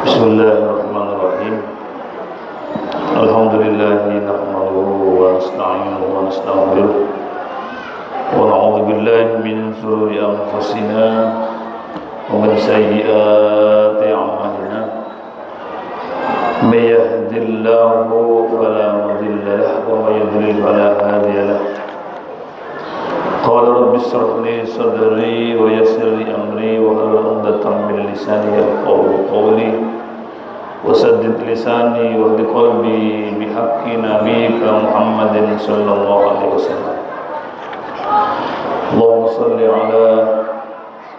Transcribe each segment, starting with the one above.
Bismillahirrahmanirrahim. Alhamdulillahi nahmaduhu wa nasta'inuhu wa nastaghfiruh wa na'udzu billahi min shururi anfusina wa min sayyiati a'malina. May yahdihillahu fala mudilla lahu wa may yudlil fala hadiya lahu. Qala rabbi ishrah li sadri wa yassir li amri wa hlul 'uqdatam min lisani yafqahu qawli wasaddid lisani wa biqalbi bihaqqi nabiyyika Muhammadin sallallahu alaihi wasallam. Allahumma shalli ala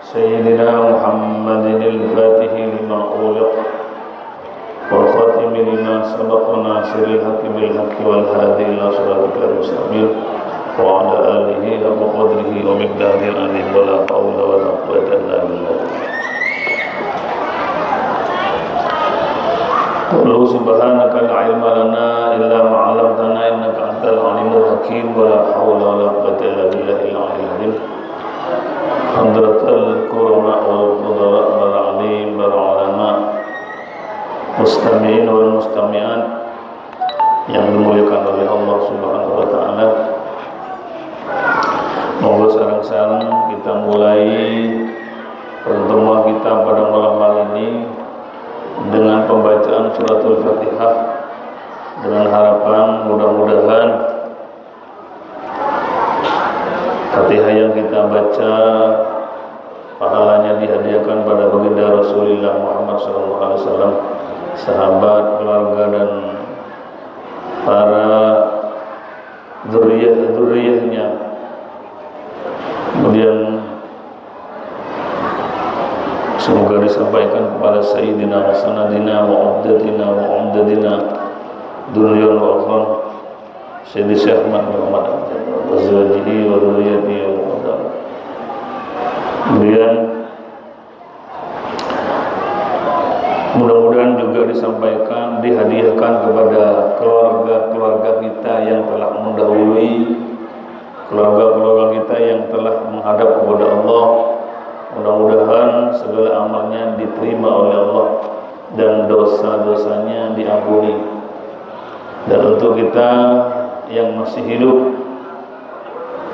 sayyidina Muhammadin al-fatihi lima ughliq wal khatimi lima sabaqa nasiril haqqi bil haqqi wal hadi ila siratikal mustaqim wa ala alihi haqqa qadrihi wa miqdaril azim wa la hawla wa la quwwata illa billah. Qul subhanaka la ilma lana illa ma 'allamtana innaka antal alimul hakim wa la hawla wa la quwwata illa billahil aliyyil azim. Hadratul qurama wal fudara wal alim wal ulama mustami'in wal mustami'at yang dimuliakan oleh Allah Subhanahu wa taala. Monggo sareng-sareng kita mulai pertemuan kita pada malam hari ini dengan pembacaan suratul Fatihah, dengan harapan mudah-mudahan Fatihah yang kita baca pahalanya dihadiahkan pada baginda Rasulullah Muhammad SAW, sahabat, keluarga dan para dzurriyyah-dzurriyyahnya. Kemudian semoga disampaikan kepada Sayyidina wa sanadina wa abdadina wa umdadina dunya wa akhirah Sayyidi Syekh Muhammad wa zawjihi wa dzurriyyatihi wa qadar. Kemudian mudah-mudahan juga disampaikan, dihadiahkan kepada keluarga-keluarga kita yang telah mendahului, keluarga-keluarga kita yang telah menghadap kepada Allah. Mudah-mudahan segala amalnya diterima oleh Allah dan dosa-dosanya diampuni. Dan untuk kita yang masih hidup,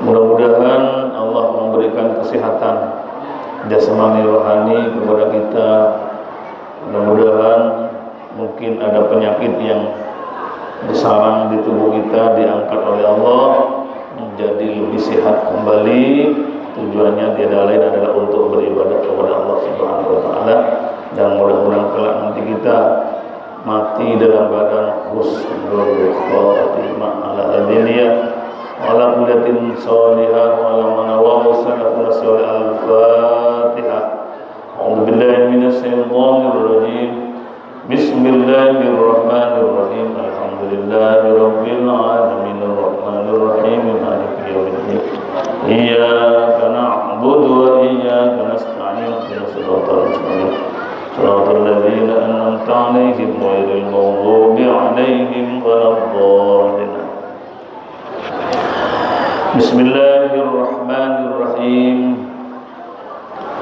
mudah-mudahan Allah memberikan kesehatan jasmani rohani kepada kita. Mudah-mudahan mungkin ada penyakit yang bersarang di tubuh kita diangkat oleh Allah menjadi lebih sehat kembali. Tujuannya tiada lain adalah untuk beribadah kepada Allah Subhanahu wa taala, dan mudah-mudahan kelak nanti kita mati dalam keadaan husnul khatimah ala hadiniyah wa ala kullatin shalihah wa ala manawwa salafun salih al-fatihah. A'udzu billahi minasy syaithanir rajim. Bismillahirrahmanirrahim. Alhamdulillahirabbil alamin arrahmanir rahim maliki yaumiddin. Iyyaka na'budu wa iyyaka nasta'in. Ihdinas siratal mustaqim. Shiratal ladzina an'amta 'alaihim ghairil maghdubi 'alaihim waladdallin. Bismillahirrahmanirrahim.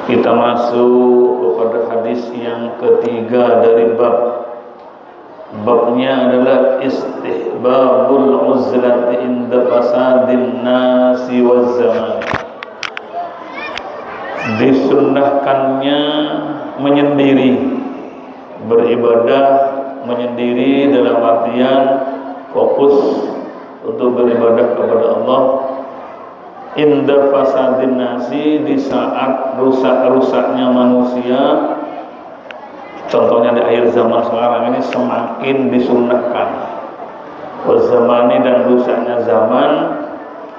Kita masuk kepada hadis yang ketiga dari babnya adalah istihbabul uzlati inda fasadin nasi waz zaman. Disunnahkannya menyendiri, beribadah menyendiri dalam artian fokus untuk beribadah kepada Allah inda fasadin nasi, di saat rusak-rusaknya manusia. Contohnya di akhir zaman sekarang ini semakin disunnahkan. Wazamani, dan rusaknya zaman,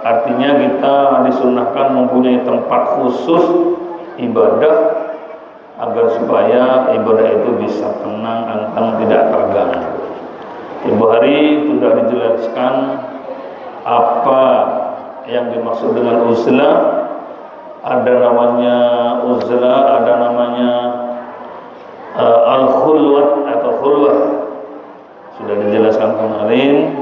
artinya kita disunnahkan mempunyai tempat khusus ibadah agar supaya ibadah itu bisa tenang, anteng, tidak terganggu. Ibu hari sudah dijelaskan apa yang dimaksud dengan uzlah. Ada namanya uzlah, ada namanya al-khulwat atau khulwah, sudah dijelaskan kemarin.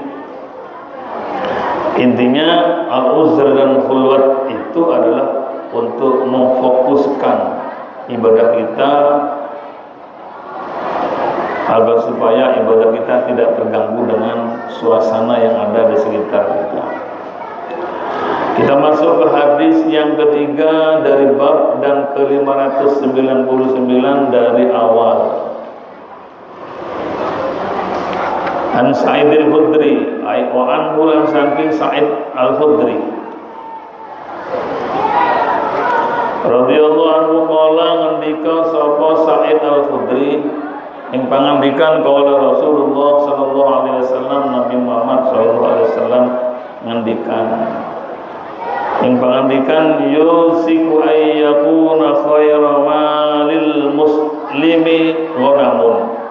Intinya al-uzlah dan khulwat itu adalah untuk memfokuskan ibadah kita agar supaya ibadah kita tidak terganggu dengan suasana yang ada di sekitar kita. Kita masuk ke hadis yang ketiga dari bab dan ke-599 dari awal. An Sa'id al-Khudri, wa anhu lan saking Sa'id al-Khudri radhiyallahu anhu qala ngendika sapa Sa'id al-Khudri ing pangandikan qala Rasulullah sallallahu alaihi wasallam, Nabi Muhammad sallallahu alaihi wasallam ngendikan ing pangandikan yusiku ayyakuna khairu malil muslimi ghanamun.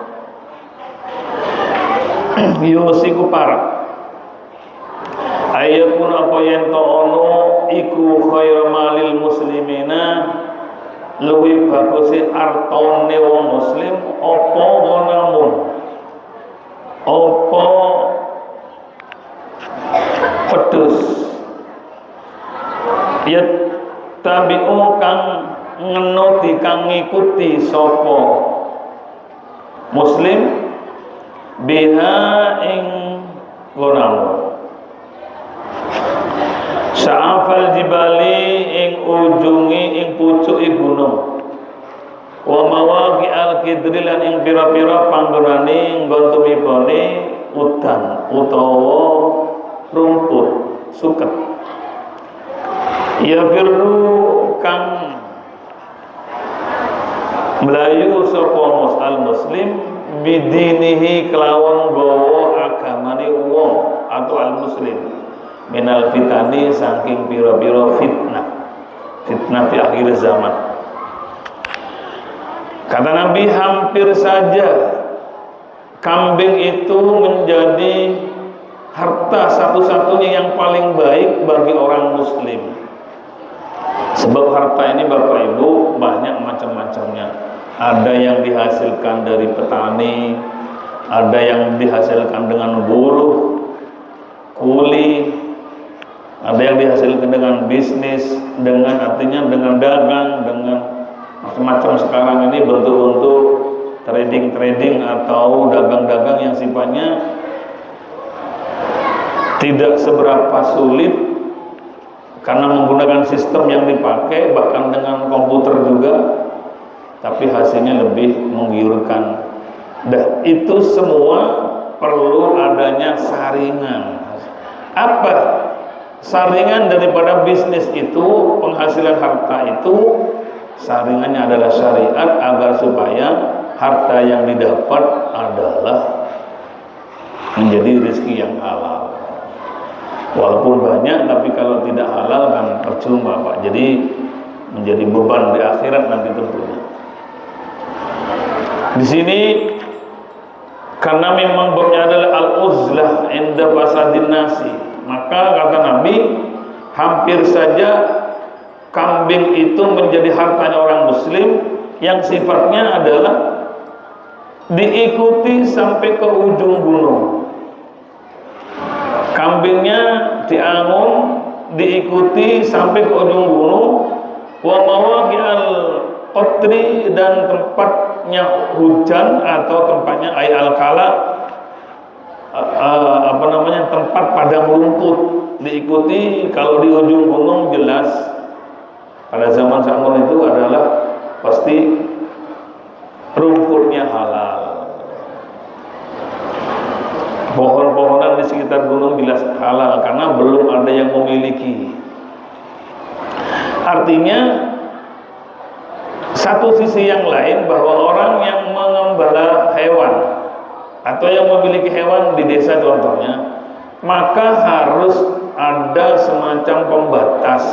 Yusiku para ayakun apa yen to ono iku khairu malil muslimina luwih baguse artone wong muslim apa ghanamun, apa pedus ya tabi'u kang ngenuti kang ngikuti sapa muslim biha ing ghanamun sa'afal jibali ing ujungi ing pucuki gunung wa mawaqi al-kidri lan ing pira-pira panggonane nggon tumipane udan utawa rumput suket ya firru kang melayu sapa muslim bidinihi kelawan gawa agamane wong atau al-muslim minal fitani saking pira-pira fitnah fi akhir zaman. Kata Nabi, hampir saja kambing itu menjadi harta satu-satunya yang paling baik bagi orang muslim. Sebab harta ini Bapak Ibu banyak macam-macamnya. Ada yang dihasilkan dari petani, ada yang dihasilkan dengan buruh, kuli, ada yang dihasilkan dengan bisnis, dengan artinya dengan dagang, dengan macam-macam sekarang ini bentuk-bentuk trading atau dagang-dagang yang sifatnya tidak seberapa sulit karena menggunakan sistem yang dipakai, bahkan dengan komputer juga, tapi hasilnya lebih menggiurkan. Dan itu semua perlu adanya saringan. Apa saringan daripada bisnis itu, penghasilan harta itu? Saringannya adalah syariat agar supaya harta yang didapat adalah menjadi rezeki yang halal. Walaupun banyak, tapi kalau tidak halal kan percuma Pak. Jadi menjadi beban di akhirat nanti tentunya. Di sini karena memang babnya adalah al-uzlah inda fasadin nasi, maka kata Nabi, hampir saja kambing itu menjadi hartanya orang muslim yang sifatnya adalah diikuti sampai ke ujung gunung. Kambingnya diangun, diikuti sampai ke ujung gunung. Wa mawaqi'al qatri, dan tempatnya hujan atau tempatnya al-kala, tempat padang rumput diikuti. Kalau di ujung gunung jelas pada zaman saat itu adalah pasti rumputnya halal. Pohon-pohonan di sekitar gunung jelas halal karena belum ada yang memiliki. Artinya satu sisi yang lain bahwa orang yang mengembala hewan atau yang memiliki hewan di desa contohnya, maka harus ada semacam pembatas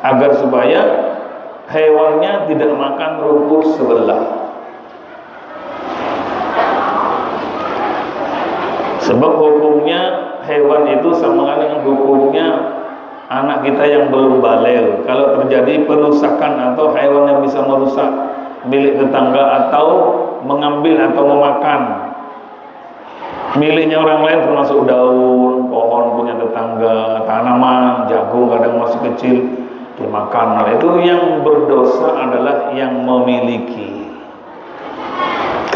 agar supaya hewannya tidak makan rumput sebelah. Sebab hukumnya hewan itu sama dengan hukumnya anak kita yang belum balik. Kalau terjadi perusakan atau hewan yang bisa merusak milik tetangga atau mengambil atau memakan miliknya orang lain, termasuk daun, pohon punya tetangga, tanaman, jagung kadang masih kecil dimakan, nah itu yang berdosa adalah yang memiliki.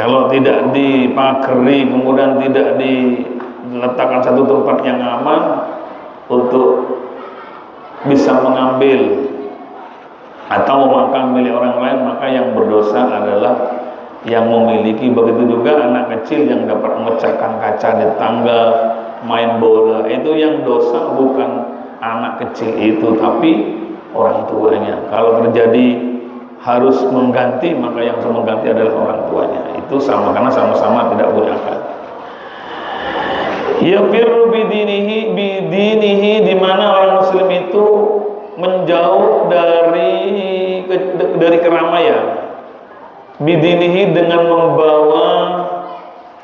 Kalau tidak dipagari, kemudian tidak diletakkan satu tempat yang aman untuk bisa mengambil atau memakan milik orang lain, maka yang berdosa adalah yang memiliki. Begitu juga anak kecil yang dapat memecahkan kaca di tangga, main bola, itu yang dosa bukan anak kecil itu, tapi orang tuanya. Kalau terjadi harus mengganti, maka yang harus mengganti adalah orang tuanya. Itu sama, karena sama-sama tidak punya akal. Yafirru bidinihi, di mana orang muslim itu menjauh dari keramaian. Bidinihi, dengan membawa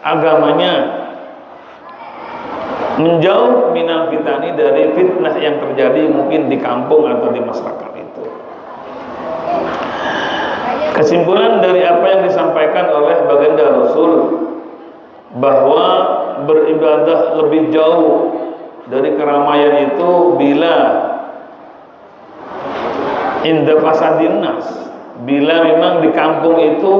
agamanya. Menjauh minal fitani, dari fitnah yang terjadi mungkin di kampung atau di masyarakat itu. Kesimpulan dari apa yang disampaikan oleh baginda Rasul, bahwa beribadah lebih jauh dari keramaian itu bila inda fasadin nas, bila memang di kampung itu,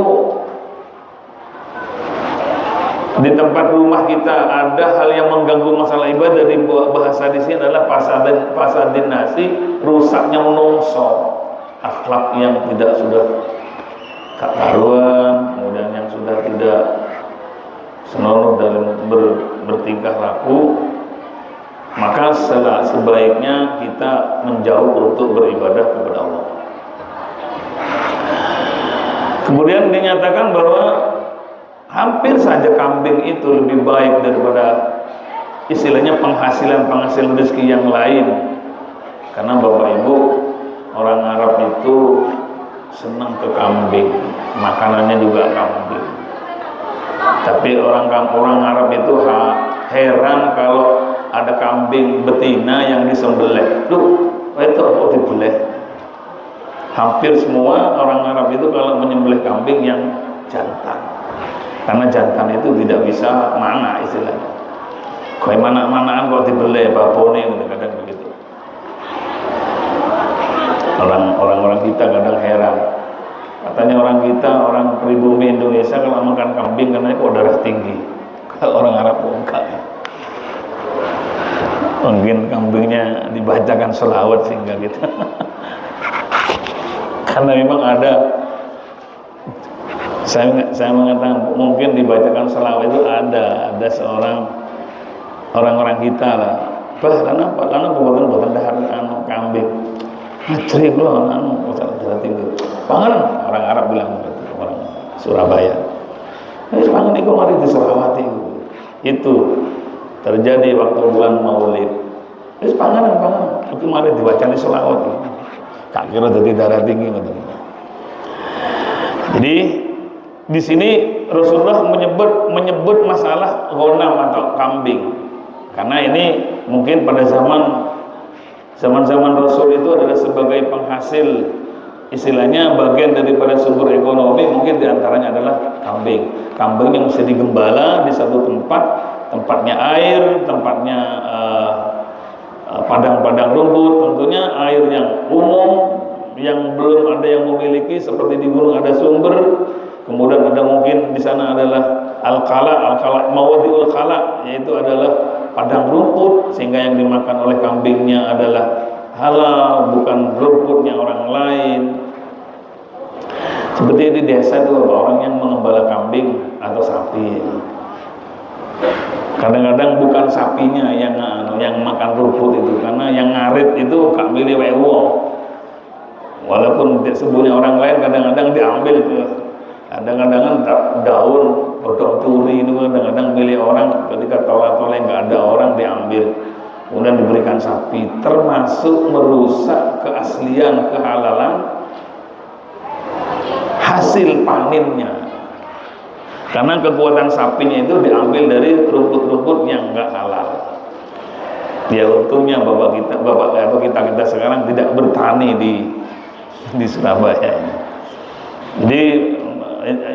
di tempat rumah kita ada hal yang mengganggu masalah ibadah. Di bahasa di sini adalah fasadin nasi, rusaknya menungso, akhlak yang tidak sudah karuan, kemudian yang sudah tidak senonoh dalam bertingkah laku, maka sebaiknya kita menjauh untuk beribadah kepada Allah. Kemudian dinyatakan bahwa hampir saja kambing itu lebih baik daripada istilahnya penghasilan rezeki yang lain. Karena Bapak Ibu, orang Arab itu senang ke kambing, makanannya juga kambing. Tapi orang Arab itu heran kalau ada kambing betina yang disembelih. Loh, itu kok dibeleh? Hampir semua orang Arab itu kalau menyembelih kambing yang jantan, karena jantan itu tidak bisa mana istilahnya. Kayak mana-manaan kok dibeleh, babone, kadang begitu. Orang-orang kita kadang heran. Katanya orang pribumi Indonesia kalau makan kambing karena kok darah tinggi. Kalau orang Arab enggak. Mungkin kambingnya dibacakan selawat sehingga gitu. Karena memang ada, saya mengatakan mungkin dibacakan selawat itu ada seorang orang kita lah. Bah, karena buatan dahar kambing. Ngeceri kula darah tinggi. Pangan orang Arab bilang begitu, orang Surabaya. Wis pangan iku mari diselawati. Itu terjadi waktu bulan Maulid. Wis pangan iku mari diwacani selawat. Tak kira jadi darah tinggi gitu. Jadi di sini Rasulullah menyebut masalah ghanam atau kambing. Karena ini mungkin pada zaman Rasul itu adalah sebagai penghasil, istilahnya bagian daripada sumber ekonomi, mungkin diantaranya adalah kambing. Kambing yang mesti digembala di satu tempat, tempatnya air, tempatnya padang-padang rumput, tentunya air yang umum, yang belum ada yang memiliki, seperti di gunung ada sumber, kemudian ada mungkin di sana adalah al-qala, mawadi'ul qala, yaitu adalah padang rumput, sehingga yang dimakan oleh kambingnya adalah halal, bukan rumputnya orang lain. Seperti di desa itu orang yang mengembala kambing atau sapi. Kadang-kadang bukan sapinya yang makan rumput itu, karena yang ngarit itu gak milih wewo. Walaupun sebelumnya orang lain kadang-kadang diambil tuh. Kadang-kadang daun potong turi itu kadang-kadang milih orang, ketika tolak-tolak nggak ada orang diambil, kemudian diberikan sapi, termasuk merusak keaslian kehalalan hasil paninnya. Karena kekuatan sapinya itu diambil dari rumput-rumput yang enggak halal. Ya untungnya bapak kita sekarang tidak bertani di Surabaya. Jadi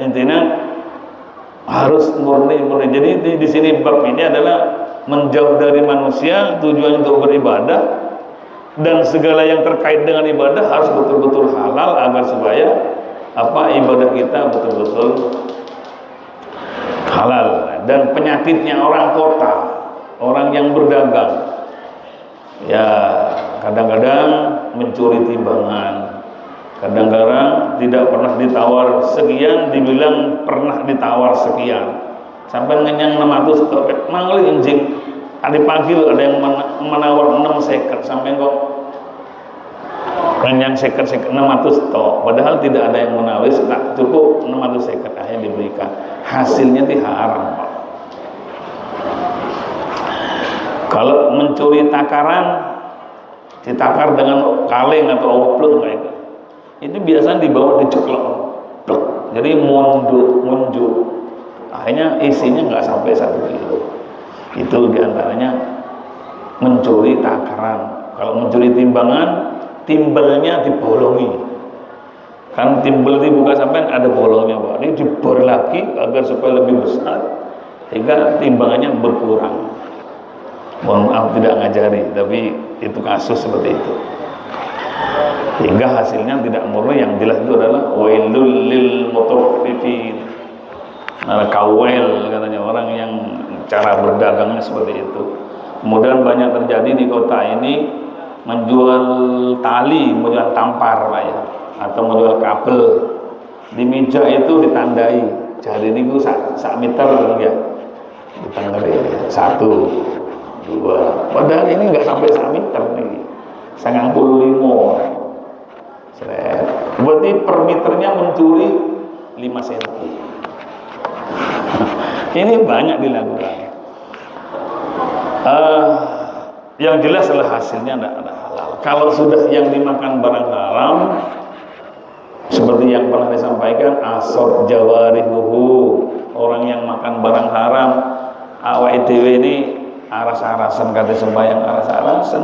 intinya harus murni. Jadi di sini bab ini adalah menjauh dari manusia, tujuan untuk beribadah, dan segala yang terkait dengan ibadah harus betul-betul halal agar supaya ibadah kita betul-betul halal. Dan penyakitnya orang kota, orang yang berdagang, ya kadang-kadang mencuri timbangan, kadang-kadang tidak pernah ditawar sekian, dibilang pernah ditawar sekian, sampai ngenyang 600 tok mangli anjing. Tadi pagi lo ada yang menawar 6 seket, sampai kok ngenyang 600 tok, padahal tidak ada yang menawis, tak cukup 600 seket akhirnya diberikan. Hasilnya itu haram. Kalau mencuri takaran, ditakar dengan kaleng atau oplung kayak itu biasanya dibawa diceklok, jadi munjuk, akhirnya isinya nggak sampai 1 kilo. Itu diantaranya mencuri takaran. Kalau mencuri timbangan, timbelnya dibolongi, kan timbel dibuka sampai ada bolongnya, Pak. Ini dibor lagi agar supaya lebih besar, sehingga timbangannya berkurang. Mohon maaf tidak ngajari, tapi itu kasus seperti itu, hingga hasilnya tidak murni. Yang jelas itu adalah wailul lil mutaffifin, kawel katanya orang yang cara berdagangnya seperti itu. Kemudian banyak terjadi di kota ini menjual tali, menjual tampar lah ya, atau menjual kabel. Di meja itu ditandai jari ini sak meter ya, ditandai 1, 2, padahal ini nggak sampai 1 meter nih, 95. Berarti per meternya mencuri 5 cm. Ini banyak dilakukan. Yang jelas adalah hasilnya tidak halal. Kalau sudah yang dimakan barang haram, seperti yang pernah disampaikan, asor jawarihuhu, orang yang makan barang haram, awake dhewe ini aras-arasan, kata sembahyang aras-arasan,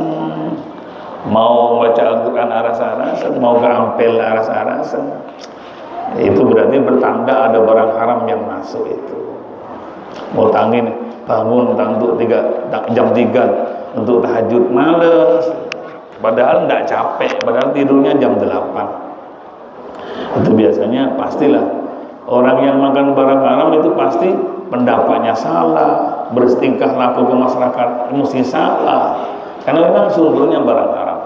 mau baca Al-Quran aras-arasan, mau ke ampel aras-arasan, itu berarti bertanda ada barang haram yang masuk itu. Mau tangin, bangun untuk jam 3 untuk tahajud, males, padahal tidak capek, padahal tidurnya jam 8. Itu biasanya pastilah orang yang makan barang haram itu pasti pendapatnya salah, bertingkah laku ke masyarakat mesti salah, karena memang sumbernya barang haram.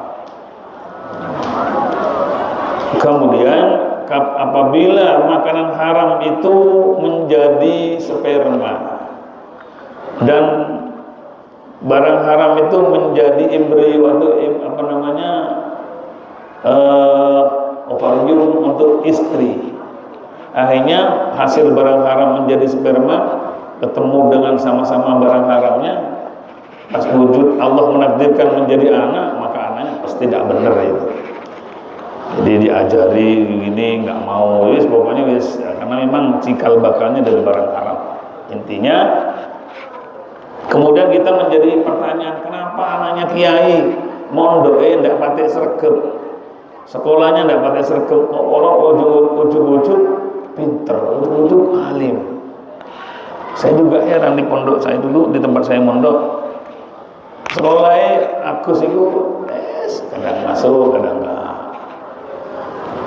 Kemudian apabila makanan haram itu menjadi sperma dan barang haram itu menjadi embrio atau ovarium untuk istri, akhirnya hasil barang haram menjadi sperma, ketemu dengan sama-sama barang haramnya, pas wujud Allah menakdirkan menjadi anak, maka anaknya pasti tidak benar itu. Jadi diajari gini nggak mau, wis pokoknya wis, karena memang cikal bakalnya dari barang haram. Intinya, kemudian kita menjadi pertanyaan, kenapa anaknya kiai mondoke ndak pakai sergap, sekolahnya ndak pakai sergap, kok orang ujuk-ujuk pinter, ujuk-ujuk alim. Saya juga heran di pondok saya dulu, di tempat saya mondok, sekolahnya Agus itu kadang masuk, kadang enggak.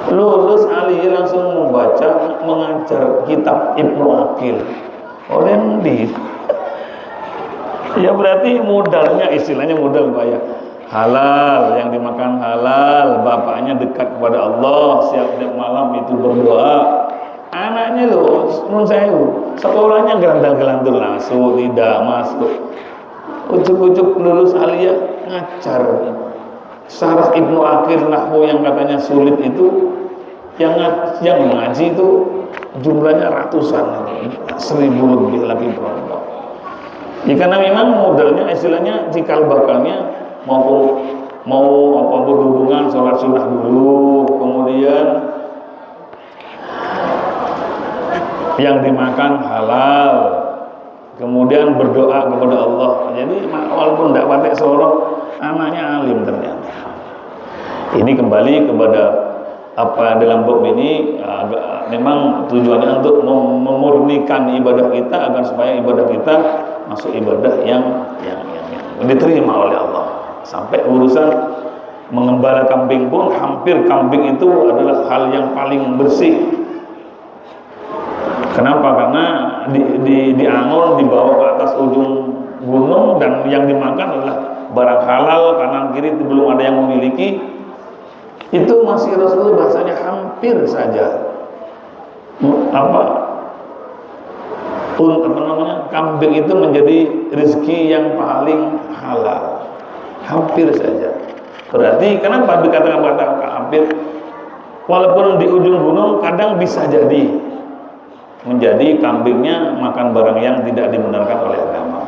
Lulus aliyah langsung membaca, mengajar kitab Ibnu Aqil. Oleh ndi? Ya berarti modalnya, istilahnya modal bayar halal, yang dimakan halal, bapaknya dekat kepada Allah, setiap malam itu berdoa. Anaknya loh, nun sewu, sekolahnya gelandal-gelandul langsung tidak masuk. Ujuk-ujuk lulus aliyah ngajar Syarah Ibnu Aqil nahwu yang katanya sulit itu, yang ngaji itu jumlahnya ratusan, 1000 lebih lagi berapa. Ya, karena memang modalnya, istilahnya cikal bakalnya mau berhubungan sholat sunnah dulu, kemudian yang dimakan halal, kemudian berdoa kepada Allah. Jadi walaupun tidak pakai sorok, anaknya alim ternyata. Ini kembali kepada apa dalam bab ini, memang tujuannya untuk memurnikan ibadah kita agar supaya ibadah kita masuk ibadah yang diterima oleh Allah. Sampai urusan mengembala kambing pun, hampir kambing itu adalah hal yang paling bersih. Kenapa? Karena diangon, dibawa ke atas ujung gunung, dan yang dimakan adalah barang halal, kanan kiri belum ada yang memiliki. Itu masih Rasulullah bahasanya hampir saja kambing itu menjadi rezeki yang paling halal, hampir saja. Berarti kenapa dikatakan hampir? Walaupun di ujung gunung kadang bisa jadi menjadi kambingnya makan barang yang tidak dibenarkan oleh agama.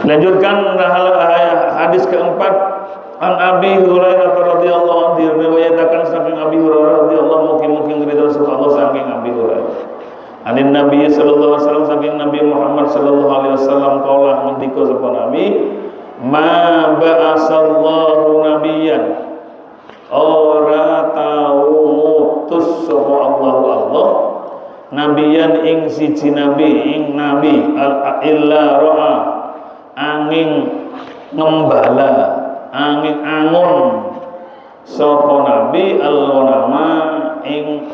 Lanjutkan hadis keempat, an Abi Hurairah radhiyallahu anhu, diriwayatkan saking Abi Hurairah radhiyallahu, mungkin dari Rasulullah saking Abi Hurairah. Anin Nabi sallallahu alaihi wasallam, saking Nabi Muhammad sallallahu alaihi wasallam, qala ngendika sapa Nabi, ma ba'asallahu nabiyyan, ora tau ngutus sapa Allah nabiyan ing siji nabi, ing nabi illa ra'a, angin ngembala, angin angun sapa nabi al-ghanama ing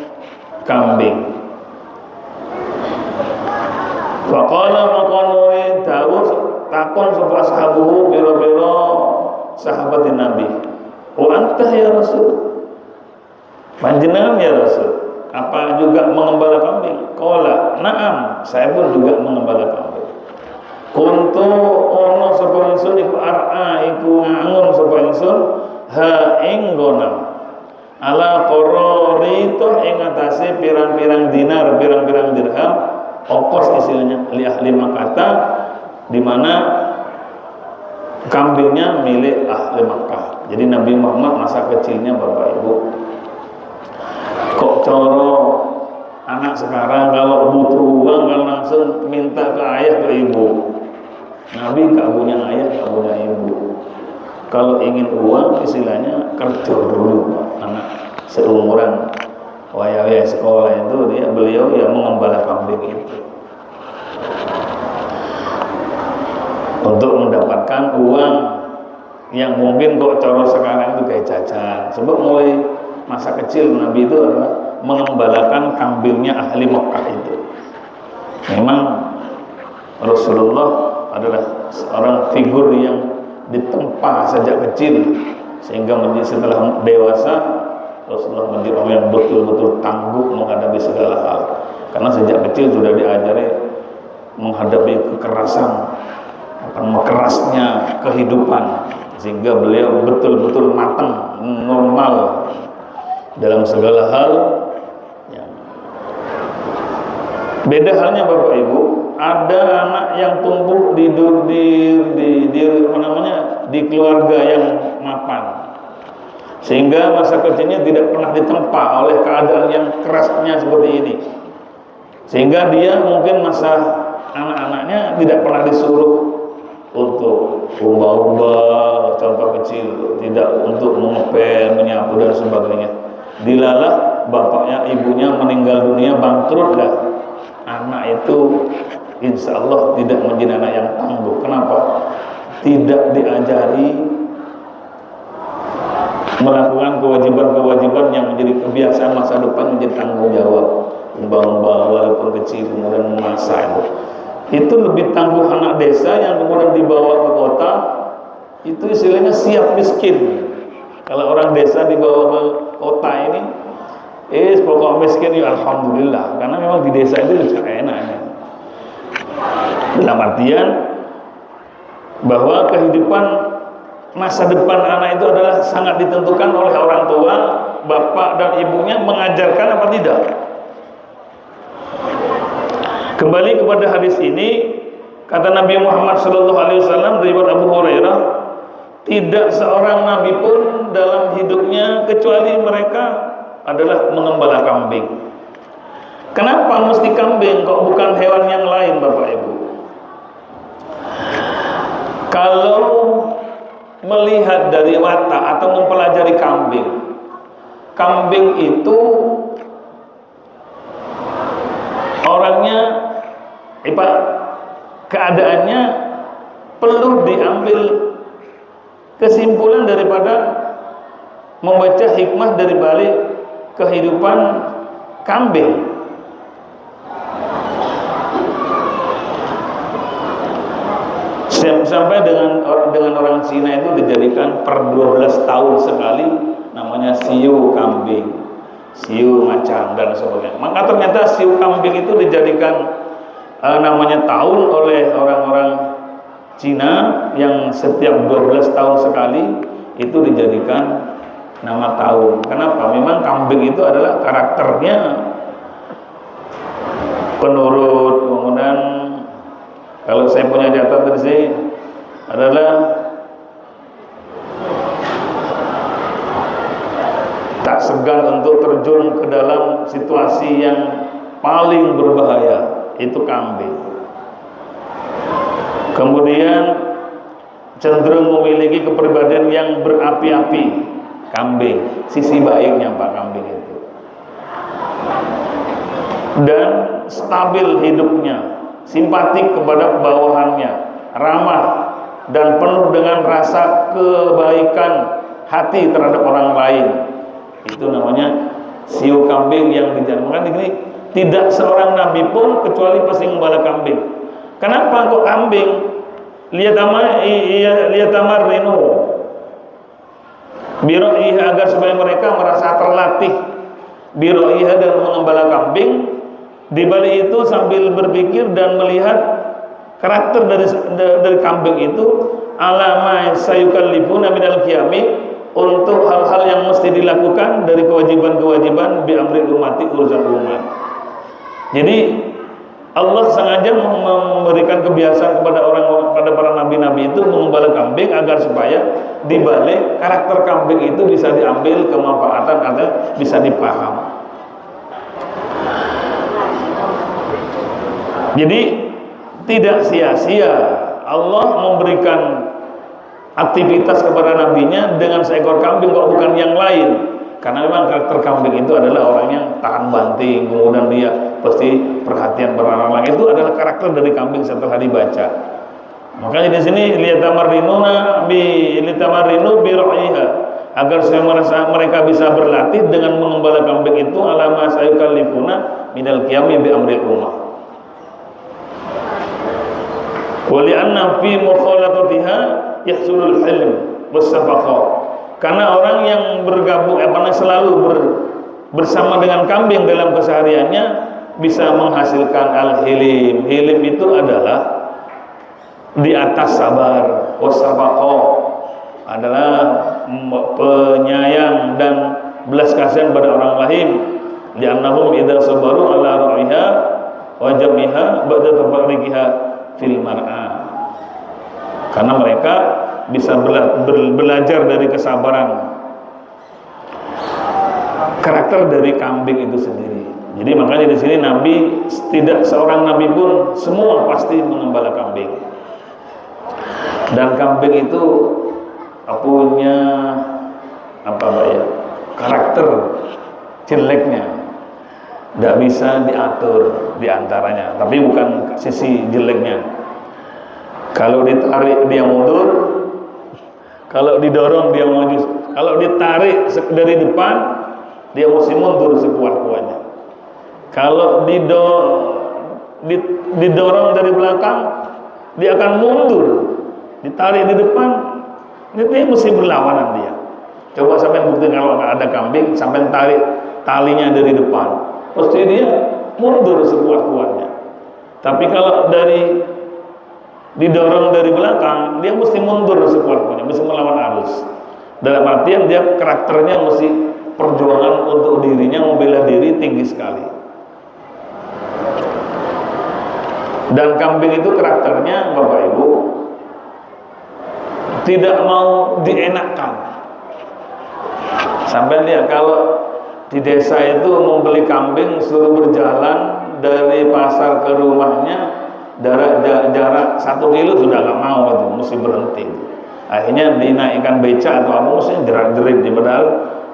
kambing. Faqala maqanwi dawuh takon sapa ashabuhu biro-biro sahabat nabi, wa anta ya Rasul, panjenengan ya Rasul, apa juga mengembala kambing? Qala na'am, saya pun juga mengembala kambing. Kuntu ono sapa ingsun iku ar'a, iku ngangun sapa ingsun ha ing ghanam, ala qararito ing atase pirang-pirang dinar, pirang-pirang dirham, ongkos istilahnya li ahli Makkah, di mana kambingnya milik ahli Makkah. Jadi Nabi Muhammad masa kecilnya Bapak Ibu, kok coro anak sekarang kalau butuh uang kan langsung minta ke ayah ke ibu. Nabi gak punya ayah, gak punya ibu. Kalau ingin uang istilahnya kerja dulu, Pak. Anak seumuran waya-waya sekolah itu beliau yang mengembala kambing itu untuk mendapatkan uang yang mungkin kok coro sekarang itu kayak jajan. Sebab mulai masa kecil Nabi itu adalah mengembalakan kambingnya ahli Mekah itu. Memang Rasulullah adalah seorang figur yang ditempa sejak kecil, sehingga setelah dewasa Rasulullah menjadi orang yang betul-betul tangguh menghadapi segala hal. Karena sejak kecil sudah diajari menghadapi kekerasan, kerasnya kehidupan, sehingga beliau betul-betul matang, normal dalam segala hal. Ya. Beda halnya Bapak Ibu, ada anak yang tumbuh di keluarga yang mapan, sehingga masa kecilnya tidak pernah ditempa oleh keadaan yang kerasnya seperti ini, sehingga dia mungkin masa anak-anaknya tidak pernah disuruh untuk ubah-ubah, contoh kecil, tidak untuk mengepel, menyapu dan sebagainya. Dilalah bapaknya, ibunya meninggal dunia, bangkrut lah, anak itu insya Allah tidak menjadi anak yang tangguh. Kenapa? Tidak diajari melakukan kewajiban-kewajiban yang menjadi kebiasaan masa depan, menjadi tanggung jawab, membangun walaupun kecil, kemudian memasak. Itu lebih tangguh anak desa yang kemudian dibawa ke kota, itu istilahnya siap miskin. Kalau orang desa dibawa ke kota ini, pokok miskin ya alhamdulillah, karena memang di desa itu juga enaknya. Dalam artian bahwa kehidupan masa depan anak itu adalah sangat ditentukan oleh orang tua, bapak dan ibunya mengajarkan apa tidak. Kembali kepada hadis ini, kata Nabi Muhammad SAW dari Abu Hurairah, tidak seorang nabi pun dalam hidupnya kecuali mereka adalah mengembala kambing. Kenapa mesti kambing, kok bukan hewan yang lain Bapak Ibu? Kalau melihat dari watak atau mempelajari kambing, kambing itu orangnya, keadaannya perlu diambil kesimpulan daripada membaca hikmah dari balik kehidupan kambing. sampai dengan orang Cina itu dijadikan per 12 tahun sekali namanya siu kambing, siu macan dan sebagainya. Maka ternyata siu kambing itu dijadikan namanya tahun oleh orang-orang Cina yang setiap 12 tahun sekali itu dijadikan nama tahun. Kenapa? Memang kambing itu adalah karakternya penurut, kemudian kalau saya punya catatan di sini adalah tak segan untuk terjun ke dalam situasi yang paling berbahaya, itu kambing. Kemudian cenderung memiliki kepribadian yang berapi-api, kambing. Sisi baiknya Pak kambing itu. Dan stabil hidupnya, simpatik kepada bawahannya, ramah dan penuh dengan rasa kebaikan hati terhadap orang lain. Itu namanya siu kambing yang dijanjikan. Ini tidak seorang nabi pun kecuali pasti gembala kambing. Kenapa kok kambing? Lihat tamar rino biro'iha, agar supaya mereka merasa terlatih biro'iha dan mengembala kambing. Di balik itu sambil berpikir dan melihat karakter dari kambing itu, alama sayukallifuna minal qiyami, untuk hal-hal yang mesti dilakukan dari kewajiban-kewajiban bi amri umati, urusan umat. Jadi Allah sengaja memberikan kebiasaan kepada para nabi-nabi itu mengembala kambing agar supaya di balik karakter kambing itu bisa diambil kemanfaatan atau bisa dipaham. Jadi tidak sia-sia Allah memberikan aktivitas kepada nabinya dengan seekor kambing, kok bukan yang lain. Karena memang karakter kambing itu adalah orang yang tahan banting, kemudian dia pasti perhatian pada orang lain. Itu adalah karakter dari kambing setelah dibaca. Makanya di sini litamarrinu bi ra'iha, agar mereka bisa berlatih dengan mengembala kambing itu, alama sayukallifuna minal qiyami bi amril ummah. Wali'anna fi mukhalatatiha yahsulul hilm wassafaqah. Karena orang yang bergabung selalu bersama dengan kambing dalam kesehariannya bisa menghasilkan al-hilim. Hilim itu adalah di atas sabar, wassafaqah adalah penyayang dan belas kasihan pada orang lain. Li'annahum idza sabaru ala ra'iha wa jamiha ba'da tafarriqiha fil mar'a. Karena mereka bisa belajar dari kesabaran karakter dari kambing itu sendiri. Jadi makanya di sini nabi, tidak seorang nabi pun, semua pasti mengembala kambing. Dan kambing itu punya karakter jeleknya, tidak bisa diatur diantaranya. Tapi bukan sisi jeleknya. Kalau ditarik dia mundur, kalau didorong dia maju. Kalau ditarik dari depan, dia mesti mundur sekuat-kuatnya. Kalau didorong dari belakang, dia akan mundur. Ditarik di depan, dia mesti berlawanan dia. Coba sampai bukti kalau ada kambing, sampai tarik talinya dari depan, pasti dia mundur sekuat-kuatnya. Tapi kalau didorong dari belakang, dia mesti mundur sekuat-kuatnya, mesti melawan arus. Dalam artian dia karakternya mesti perjuangan untuk dirinya, membela diri tinggi sekali. Dan kambing itu karakternya, Bapak Ibu, tidak mau dienakkan. Sampai lihat kalau di desa itu membeli kambing, suruh berjalan dari pasar ke rumahnya jarak 1 kilo sudah nggak mau, itu mesti berhenti. Akhirnya dinaikkan beca atau apa, mesti jerat-jerit. Padahal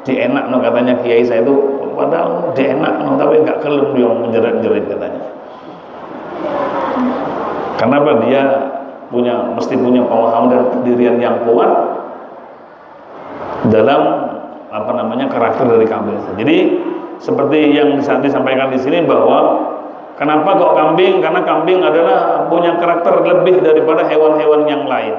dienak no, katanya kiai saya itu, padahal dienak no, tapi nggak kelem dia menjerat-jerit katanya. Kenapa? Dia mesti punya pemahaman dan pendirian yang kuat dalam karakter dari kambing. Jadi seperti yang disampaikan di sini bahwa Kenapa kok kambing? Karena kambing adalah punya karakter lebih daripada hewan-hewan yang lain.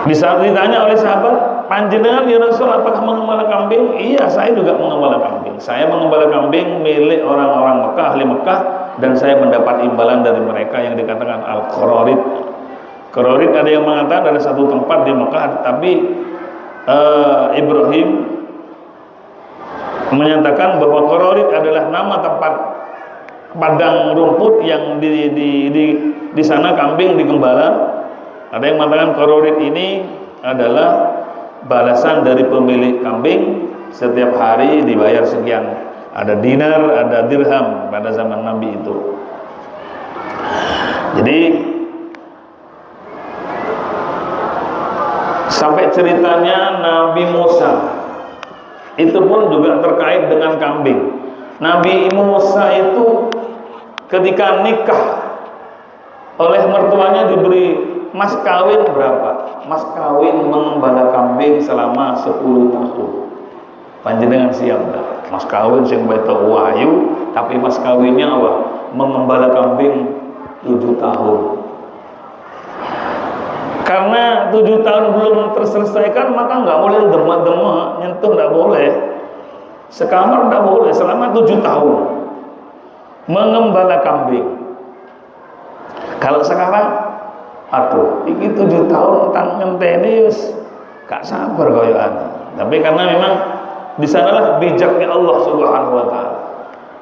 Di saat ditanya oleh sahabat, panjenengan ya Rasul, apakah mengembala kambing? Iya, saya juga mengembala kambing. Saya mengembala kambing milik orang-orang Mekah, ahli Mekah, dan saya mendapat imbalan dari mereka yang dikatakan Al-Qararid. Qararid ada yang mengatakan ada satu tempat di Mekah, tapi Ibrahim menyatakan bahwa Qararid adalah nama tempat padang rumput yang di sana kambing digembala. Ada yang mengatakan Qararid ini adalah balasan dari pemilik kambing, setiap hari dibayar sekian. Ada dinar, ada dirham pada zaman Nabi itu. Jadi sampai ceritanya Nabi Musa itu pun juga terkait dengan kambing. Nabi Musa itu ketika nikah oleh mertuanya diberi mas kawin berapa? Mas kawin mengembala kambing selama 10 tahun. Panjenengan siap tak? Mas kawin sing beta wayu, tapi mas kawinnya apa? Mengembala kambing 7 tahun. Karena 7 tahun belum terselesaikan, maka nggak boleh demak-demak, nyentuh nggak boleh, sekamar nggak boleh selama 7 tahun mengembala kambing. Kalau sekarang, aduh, ini 7 tahun tangan tenis, gak sabar koyokan. Tapi karena memang di sanalah bijaknya Allah Subhanahu wa taala.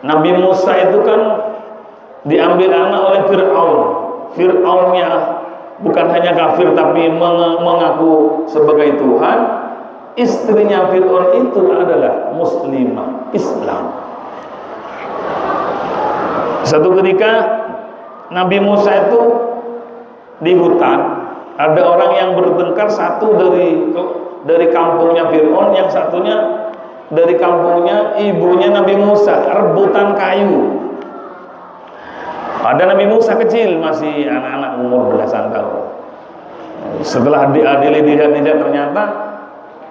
Nabi Musa itu kan diambil anak oleh Fir'aun. Fir'aunnya bukan hanya kafir tapi mengaku sebagai Tuhan. Istrinya Fir'aun itu adalah muslimah, Islam. Satu ketika Nabi Musa itu di hutan, ada orang yang bertengkar, satu dari kampungnya Fir'aun, yang satunya dari kampungnya ibunya Nabi Musa, rebutan kayu. Ada Nabi Musa kecil, masih anak-anak umur belasan tahun. Setelah diadili dilihat ternyata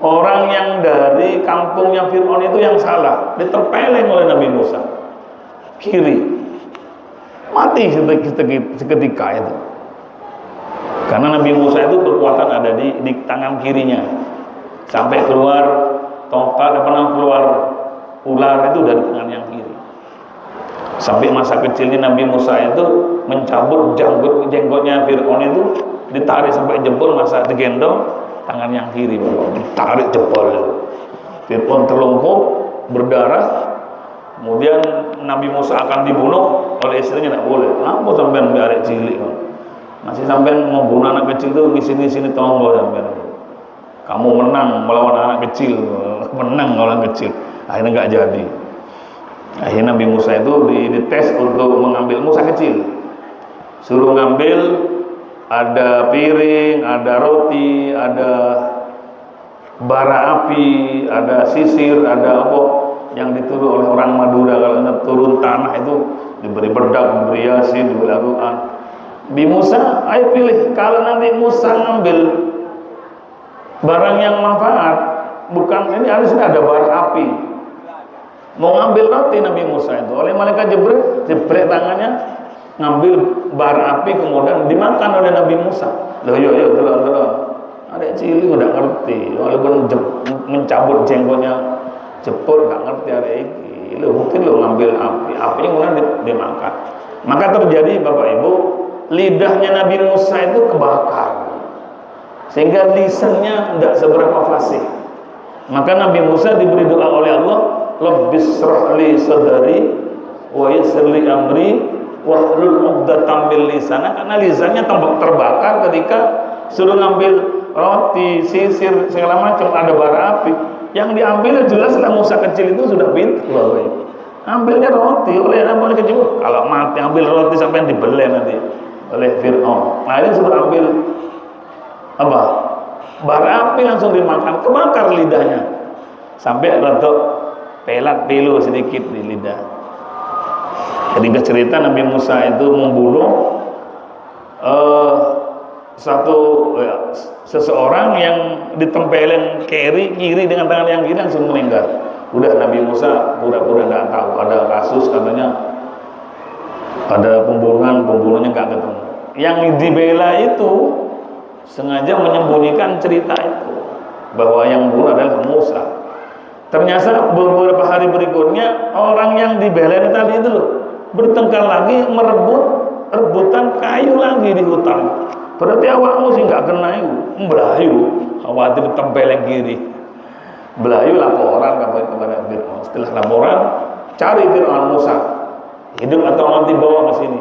orang yang dari kampungnya Fir'aun itu yang salah, diterpeleng oleh Nabi Musa kiri, mati seketika itu. Karena Nabi Musa itu kekuatan ada di tangan kirinya, sampai keluar tongkat, keluar ular itu dari tangan yang kiri. Sampai masa kecilnya Nabi Musa itu mencabut jenggotnya Fir'aun itu, ditarik sampai jempol, masa digendong tangan yang kiri, ditarik jempol. Fir'aun terlungkup, berdarah. Kemudian Nabi Musa akan dibunuh oleh istrinya, tidak boleh. Apa sampai biar cilik, masih sampai membunuh anak kecil itu sini tombol sampai. Kamu menang melawan anak kecil, menang melawan kecil. Akhirnya nggak jadi. Akhirnya Nabi Musa itu dites untuk mengambil, Musa kecil, suruh ngambil, ada piring, ada roti, ada bara api, ada sisir, ada apa yang dituruh oleh orang Madura. Kalau turun tanah itu diberi bedak, diberi yasin, diberi Al-Quran. Nabi Musa, ayo pilih. Kalau nanti Musa ngambil barang yang manfaat, bukan ini harus ada bara api. Mau ngambil roti Nabi Musa itu, oleh malaikat Jibril, jebret tangannya, ngambil bara api, kemudian dimakan oleh Nabi Musa. Loh, yuk, telur. Adik cilik udah ngerti, walaupun mencabut jenggotnya jepur, nggak ngerti ada ini. Lo mungkin lo ngambil api kemudian dimakan. Maka terjadi Bapak Ibu, lidahnya Nabi Musa itu kebakar, sehingga lisannya tidak seberapa fasih. Maka Nabi Musa diberi doa oleh Allah, Rabbis shrahli sadri wa yassir li amri wahlul 'uqdatam min lisani, karena lisannya terbakar ketika suruh ngambil roti, sisir, segala macam, ada bara api. Yang diambil jelaslah Musa kecil itu sudah pintar, Bapak Ibu. Ambilnya roti, oleh kecil. Kalau mati ambil roti sampai dibeleh nanti oleh Fir'aun. Nah, ini sudah ambil apa? Bara api langsung dimakan, kebakar lidahnya. Sampai rada pelat pilu sedikit di lidah. Ketika cerita Nabi Musa itu membunuh seseorang yang ditempelin kiri dengan tangan yang kiri langsung meninggal. Udah Nabi Musa pura-pura nggak tahu ada kasus katanya ada pembunuhannya nggak ketemu. Yang dibela itu sengaja menyembunyikan cerita itu bahwa yang bunuh adalah Musa. Ternyata beberapa hari berikutnya orang yang dibela tadi itu loh bertengkar lagi, rebutan kayu lagi di hutan. Berarti awakmu sih nggak kena itu, belayu, khawatir tempeleng kiri. Belayu laporan kepada Fir'aun. Setelah laporan, cari Fir'aun Musa, hidup atau mati, bawa ke sini.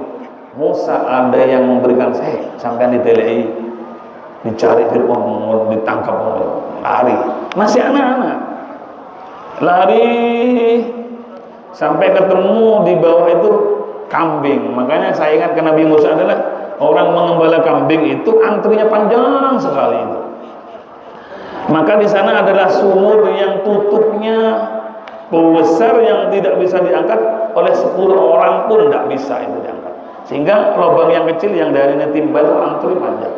Musa ada yang memberikan sampai ditelei, dicari Fir'aun, ditangkap, lari. Masih anak-anak, lari sampai ketemu di bawah itu kambing. Makanya saya ingat ke Nabi Musa adalah orang mengembala kambing itu antrinya panjang sekali itu. Maka di sana adalah sumur yang tutupnya besar yang tidak bisa diangkat oleh 10 orang pun tidak bisa itu diangkat. Sehingga lubang yang kecil yang dari timba itu antri panjang.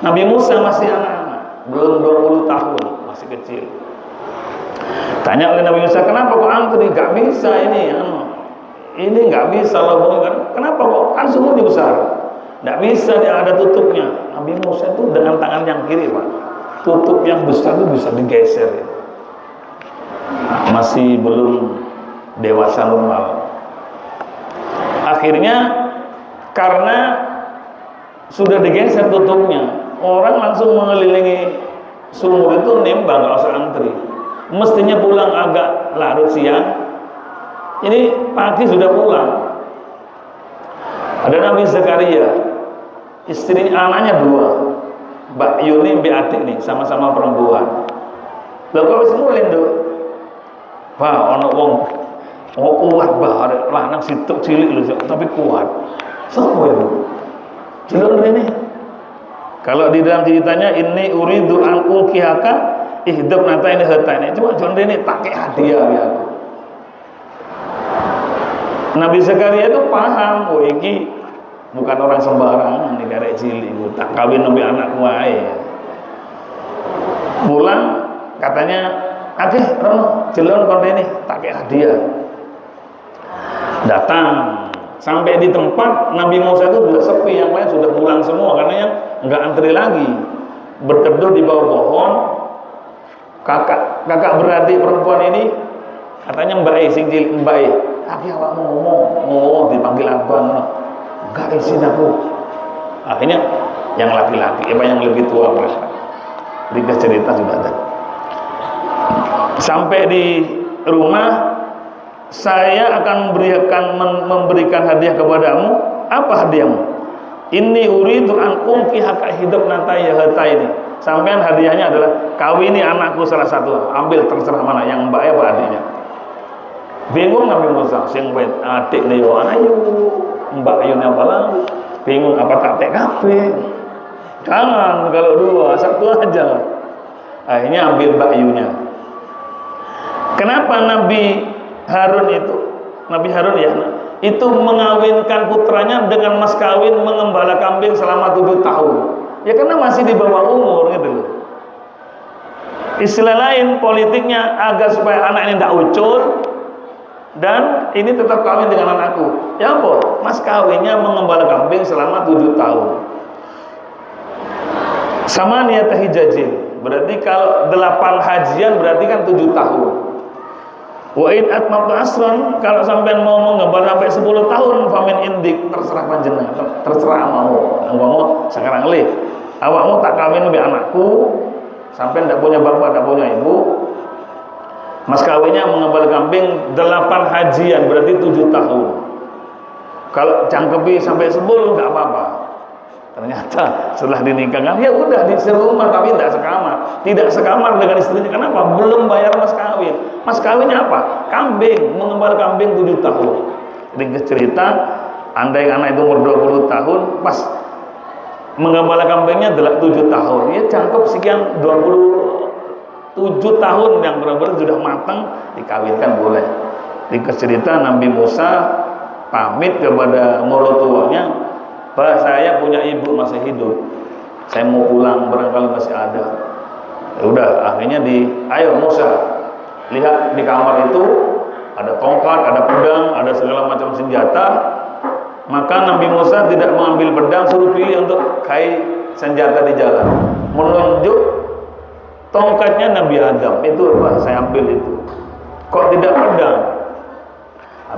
Nabi Musa masih anak-anak, belum 20 tahun, masih kecil. Tanya oleh Nabi Musa, kenapa kok antri? Gak bisa ini gak bisa lubangnya. Kenapa kok? Kan sumurnya besar. Gak bisa, dia ada tutupnya. Nabi Musa itu dengan tangan yang kiri, Pak. Tutup yang besar itu bisa digeser. Masih belum dewasa normal. Akhirnya karena sudah digeser tutupnya, orang langsung mengelilingi sumur itu nimbang, gak usah antri. Mestinya pulang agak larut siang, ini pagi sudah pulang. Ada Nabi Zakaria, anaknya 2, Mbak Yuni, Mbak adik nih, sama-sama perempuan. Lah kok wis mulih, Nduk? Wah, ana wong kuat banget, lanang situk cilik lho, tapi kuat. Sopo itu? Cilon rene. Kalau di dalam ceritanya ini uridu an ukihaka ihdab nata ini hatane. Cuma jon rene pakai hadiah ya aku. Nabi Zakaria itu paham, oh iki bukan orang sembarangan nih, karek cilik tak kawin nabi anak wae. Pulang katanya, "Akeh rono jelon kontene tak kei hadiah." Datang sampai di tempat Nabi Musa itu sudah sepi, yang lain sudah pulang semua karena yang enggak antri lagi. Berteduh di bawah pohon. Kakak beradik perempuan ini katanya Mbak sing cilik, Mbak "Akeh awakmu ngomong dipanggil abang." Enggak izin aku. Akhirnya yang laki-laki, yang lebih tua mereka. Ringkas cerita sudah ada. Sampai di rumah, saya akan memberikan hadiah kepadamu. Apa hadiahmu? Ini uridu an unkihaka hidup nanti ya ini. Sampean hadiahnya adalah kawini anakku salah satu. Ambil terserah mana, yang mbak apa adiknya. Bingung Nabi Musa, sing adik nih yo ayo. Mbak Yuni apalah, bingung apa tak TKP. Jangan, kalau 2, 1 aja. Akhirnya ambil Mbak Yunya. Kenapa Nabi Harun itu mengawinkan putranya dengan mas kawin mengembala kambing selama 7 tahun? Ya karena masih di bawah umur gitu loh. Istilah lain politiknya agar supaya anak ini tidak ucul, dan ini tetap kawin dengan anakku. Ya apa? Mas kawinnya mengembala kambing selama 7 tahun. Sama niat hijajin. Berarti kalau 8 hajian berarti kan 7 tahun. Wa in atmamtu asran, kalau sampean mau mengembala sampai 10 tahun famin indik, terserah panjenengan, terserah mau sekarang leh. Awakmu tak kawin dengan anakku, sampean tidak punya bapak, tidak punya ibu. Mas kawinnya mengembala kambing 8 hajian berarti 7 tahun. Kalau cangkepi sampai 10 nggak apa-apa. Ternyata setelah dinikahkan ya udah di serumah tapi tidak sekamar dengan istrinya. Kenapa? Belum bayar mas kawin. Mas kawinnya apa? Kambing, mengembala kambing 7 tahun. Ringkas cerita, andai anak itu umur 20 tahun, pas mengembala kambingnya 7 tahun. Ya cangkep sekian 27 tahun yang benar-benar sudah matang, dikawinkan boleh. Ringkas cerita, Nabi Musa pamit kepada mertuanya, "Pak, saya punya ibu masih hidup. saya mau pulang, barangkali masih ada. Ya udah, akhirnya ayo Musa, lihat di kamar itu ada tongkat, ada pedang, ada segala macam senjata. Maka Nabi Musa tidak mengambil pedang, suruh pilih untuk kai senjata di jalan. Menunjuk tongkatnya Nabi Adam, itu Pak, saya ambil itu. Kok tidak pedang?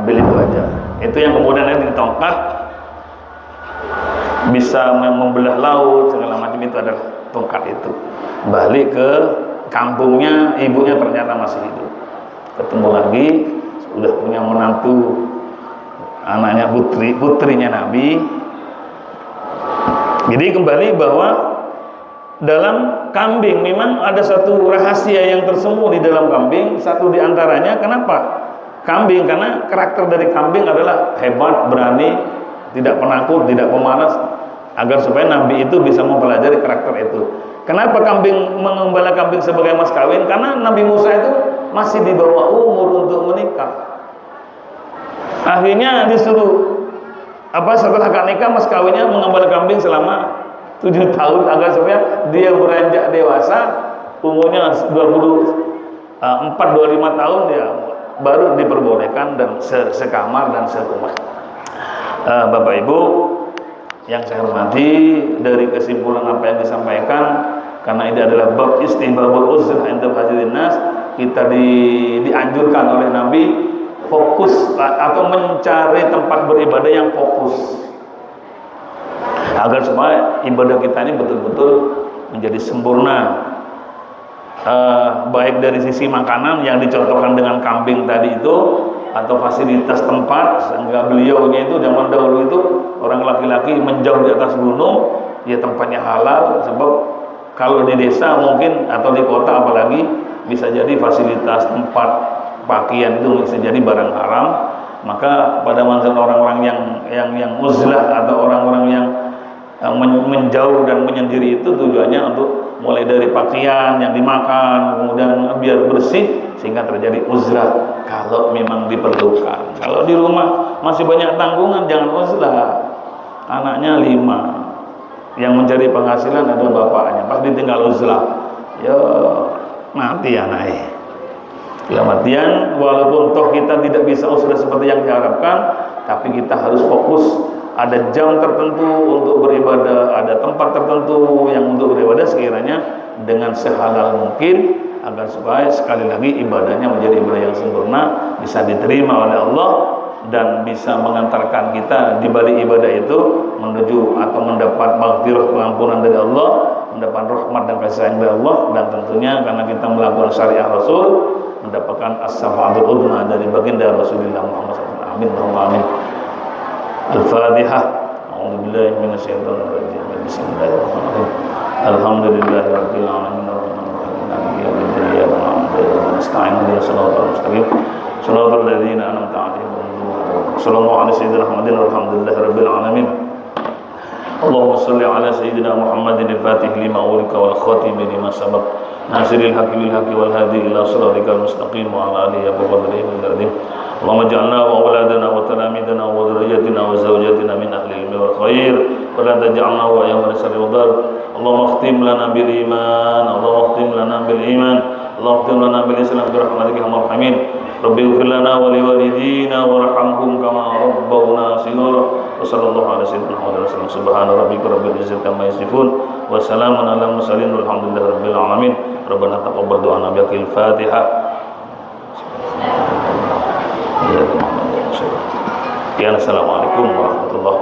Ambil itu aja. Itu yang kemudian ada di tongkat, bisa membelah laut, segala macam, itu adalah tongkat itu. Balik ke kampungnya, ibunya ternyata masih hidup. Ketemu lagi, sudah punya menantu, anaknya putrinya Nabi. Jadi kembali bahwa dalam kambing memang ada satu rahasia yang tersembunyi di dalam kambing. Satu diantaranya, kenapa kambing? Karena karakter dari kambing adalah hebat, berani, tidak penakut, tidak pemalas, agar supaya Nabi itu bisa mempelajari karakter itu. Kenapa kambing, mengembala kambing sebagai mas kawin? Karena Nabi Musa itu masih di bawah umur untuk menikah. Akhirnya disuruh setelah akad nikah, mas kawinnya mengembala kambing selama 7 tahun agar supaya dia beranjak dewasa, umurnya 24-25 tahun ya baru diperbolehkan dan sekamar dan serumah. Bapak Ibu yang saya hormati, dari kesimpulan apa yang disampaikan, karena ini adalah bab istihbabul uzr inda hadirin nas, kita dianjurkan oleh Nabi fokus atau mencari tempat beribadah yang fokus, agar supaya ibadah kita ini betul-betul menjadi sempurna. Baik dari sisi makanan yang dicontohkan dengan kambing tadi itu, atau fasilitas tempat, sehingga beliaunya itu zaman dahulu itu orang laki-laki menjauh di atas gunung, ya tempatnya halal. Sebab kalau di desa mungkin atau di kota apalagi, bisa jadi fasilitas tempat pakaian itu bisa jadi barang haram. Maka pada masa orang-orang yang uzlah atau orang-orang yang menjauh dan menyendiri itu, tujuannya untuk mulai dari pakaian yang dimakan, kemudian biar bersih sehingga terjadi uzlah kalau memang diperlukan. Kalau di rumah masih banyak tanggungan, jangan uzlah. Anaknya 5, yang mencari penghasilan ada bapaknya, pas ditinggal uzlah, ya mati anaknya. Dalam artian, walaupun toh kita tidak bisa uzlah seperti yang diharapkan, tapi kita harus fokus. Ada jam tertentu untuk beribadah, ada tempat tertentu yang untuk beribadah, sekiranya dengan sehalal mungkin, agar supaya sekali lagi ibadahnya menjadi ibadah yang sempurna, bisa diterima oleh Allah, dan bisa mengantarkan kita di balik ibadah itu menuju atau mendapat maghfirah, pengampunan dari Allah, mendapat rahmat dan kasih sayang dari Allah, dan tentunya karena kita melakukan syariah Rasul, mendapatkan as-syafa'atul udma dari baginda Rasulullah Muhammad SAW. Amin. Amin. Al-Fatihah. A'udzubillahi minasyaitonir rajim. Bismillahirrahmanirrahim. Alhamdulillahirabbil alamin arrahmanirrahim maliki yaumiddin iyyaka na'budu wa nasta'in ihdinas siratal mustaqim siratal ladzina an'amta 'alaihim sallallahu alaihi sayyidina Muhammadin walhamdulillahirabbil alamin. Allahumma shalli ala sayyidina Muhammadin al-fatih lima ulika wal khatim lima sabaq nasiril haqqi bil haqqi wal hadi ila siratal mustaqim wa ala alihi wa qadrihi wa dardim. Allahumma ja'alna wa auladana wa talamidana wa dhurriyyatina wa zawjatina min ahli ilmi wal khair wa la taj'alna wa ayyaman syarril dar. Allahumma khtim lana bil iman, Allahumma khtim lana bil iman, Allahumma khtim lana bil islam bi rahmatika ya arhamar rahimin. Rabbi ighfir lana wa liwalidina warhamhum kama rabbawna shighara. Wa sallallahu ala sayyidina Muhammadin wasallam. Subhana rabbika rabbil izzati amma yasifun wa salamun alal mursalin walhamdulillahi rabbil alamin. Rabbana taqabbal du'ana bil Fatihah. Assalamualaikum warahmatullahi wabarakatuh.